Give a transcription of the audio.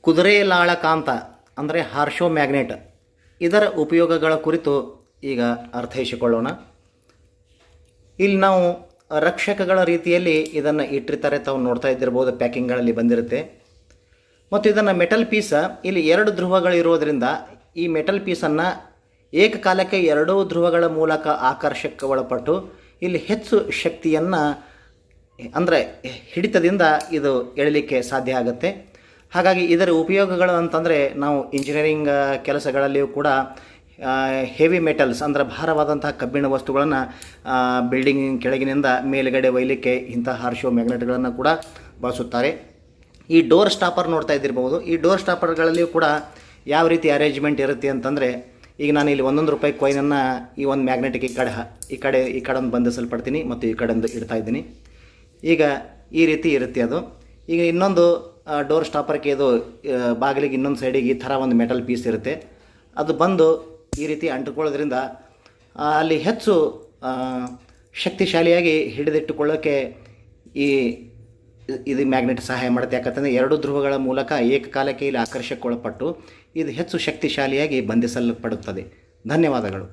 ಕುದುರೆ ಲಾಳಕಾಂತ ಅಂದರೆ ಹಾರ್ಶೋ ಮ್ಯಾಗ್ನೆಟ್, ಇದರ ಉಪಯೋಗಗಳ ಕುರಿತು ಈಗ ಅರ್ಥೈಸಿಕೊಳ್ಳೋಣ. ಇಲ್ಲಿ ನಾವು ರಕ್ಷಕಗಳ ರೀತಿಯಲ್ಲಿ ಇದನ್ನು ಇಟ್ಟಿರ್ತಾರೆ, ತಾವು ನೋಡ್ತಾ ಇದ್ದಿರ್ಬೋದು, ಪ್ಯಾಕಿಂಗ್ಗಳಲ್ಲಿ ಬಂದಿರುತ್ತೆ. ಮತ್ತು ಇದನ್ನು ಮೆಟಲ್ ಪೀಸ, ಇಲ್ಲಿ 2 ಧ್ರುವಗಳಿರೋದರಿಂದ ಈ ಮೆಟಲ್ ಪೀಸನ್ನು ಏಕಕಾಲಕ್ಕೆ 2 ಧ್ರುವಗಳ ಮೂಲಕ ಆಕರ್ಷಕ್ಕೆ ಒಳಪಟ್ಟು ಇಲ್ಲಿ ಹೆಚ್ಚು ಶಕ್ತಿಯನ್ನು ಅಂದರೆ ಹಿಡಿತದಿಂದ ಇದು ಎಳಲಿಕ್ಕೆ ಸಾಧ್ಯ ಆಗುತ್ತೆ. ಹಾಗಾಗಿ ಇದರ ಉಪಯೋಗಗಳು ಅಂತಂದರೆ ನಾವು ಇಂಜಿನಿಯರಿಂಗ್ ಕೆಲಸಗಳಲ್ಲಿಯೂ ಕೂಡ ಹೆವಿ ಮೆಟಲ್ಸ್ ಅಂದರೆ ಭಾರವಾದಂತಹ ಕಬ್ಬಿಣ ವಸ್ತುಗಳನ್ನು ಬಿಲ್ಡಿಂಗ್ ಕೆಳಗಿನಿಂದ ಮೇಲುಗಡೆ ಒಯ್ಯಲಿಕ್ಕೆ ಇಂತಹ ಹಾರ್ಶೋ ಮ್ಯಾಗ್ನೆಟ್ಗಳನ್ನು ಕೂಡ ಬಳಸುತ್ತಾರೆ. ಈ ಡೋರ್ ಸ್ಟಾಪರ್ ನೋಡ್ತಾ ಇದ್ದಿರ್ಬೋದು. ಈ ಡೋರ್ ಸ್ಟಾಪರ್ಗಳಲ್ಲಿಯೂ ಕೂಡ ಯಾವ ರೀತಿ ಅರೇಂಜ್ಮೆಂಟ್ ಇರುತ್ತೆ ಅಂತಂದರೆ, ಈಗ ನಾನು ಇಲ್ಲಿ ₹1 ಕಾಯಿನನ್ನು ಈ ಒಂದು ಮ್ಯಾಗ್ನೆಟಿಗೆ ಈ ಕಡೆ ಒಂದು ಬಂಧಿಸಲ್ಪಡ್ತೀನಿ ಮತ್ತು ಈ ಕಡೆಯಿಂದ ಇಡ್ತಾ ಇದ್ದೀನಿ. ಈಗ ಈ ರೀತಿ ಇರುತ್ತೆ ಅದು. ಈಗ ಇನ್ನೊಂದು ಡೋರ್ ಸ್ಟಾಪರ್ಗೆ ಇದು ಬಾಗಿಲಿಗೆ ಇನ್ನೊಂದು ಸೈಡಿಗೆ ಈ ಥರ ಒಂದು ಮೆಟಲ್ ಪೀಸ್ ಇರುತ್ತೆ. ಅದು ಬಂದು ಈ ರೀತಿ ಅಂಟುಕೊಳ್ಳೋದ್ರಿಂದ ಅಲ್ಲಿ ಹೆಚ್ಚು ಶಕ್ತಿಶಾಲಿಯಾಗಿ ಹಿಡಿದಿಟ್ಟುಕೊಳ್ಳೋಕ್ಕೆ ಇದು ಮ್ಯಾಗ್ನೆಟ್ ಸಹಾಯ ಮಾಡುತ್ತೆ. ಯಾಕಂತಂದರೆ 2 ಧ್ರುವಗಳ ಮೂಲಕ ಏಕಕಾಲಕ್ಕೆ ಇಲ್ಲಿ ಆಕರ್ಷಕ್ಕೊಳಪಟ್ಟು ಇದು ಹೆಚ್ಚು ಶಕ್ತಿಶಾಲಿಯಾಗಿ ಬಂಧಿಸಲ್ಪಡುತ್ತದೆ. ಧನ್ಯವಾದಗಳು.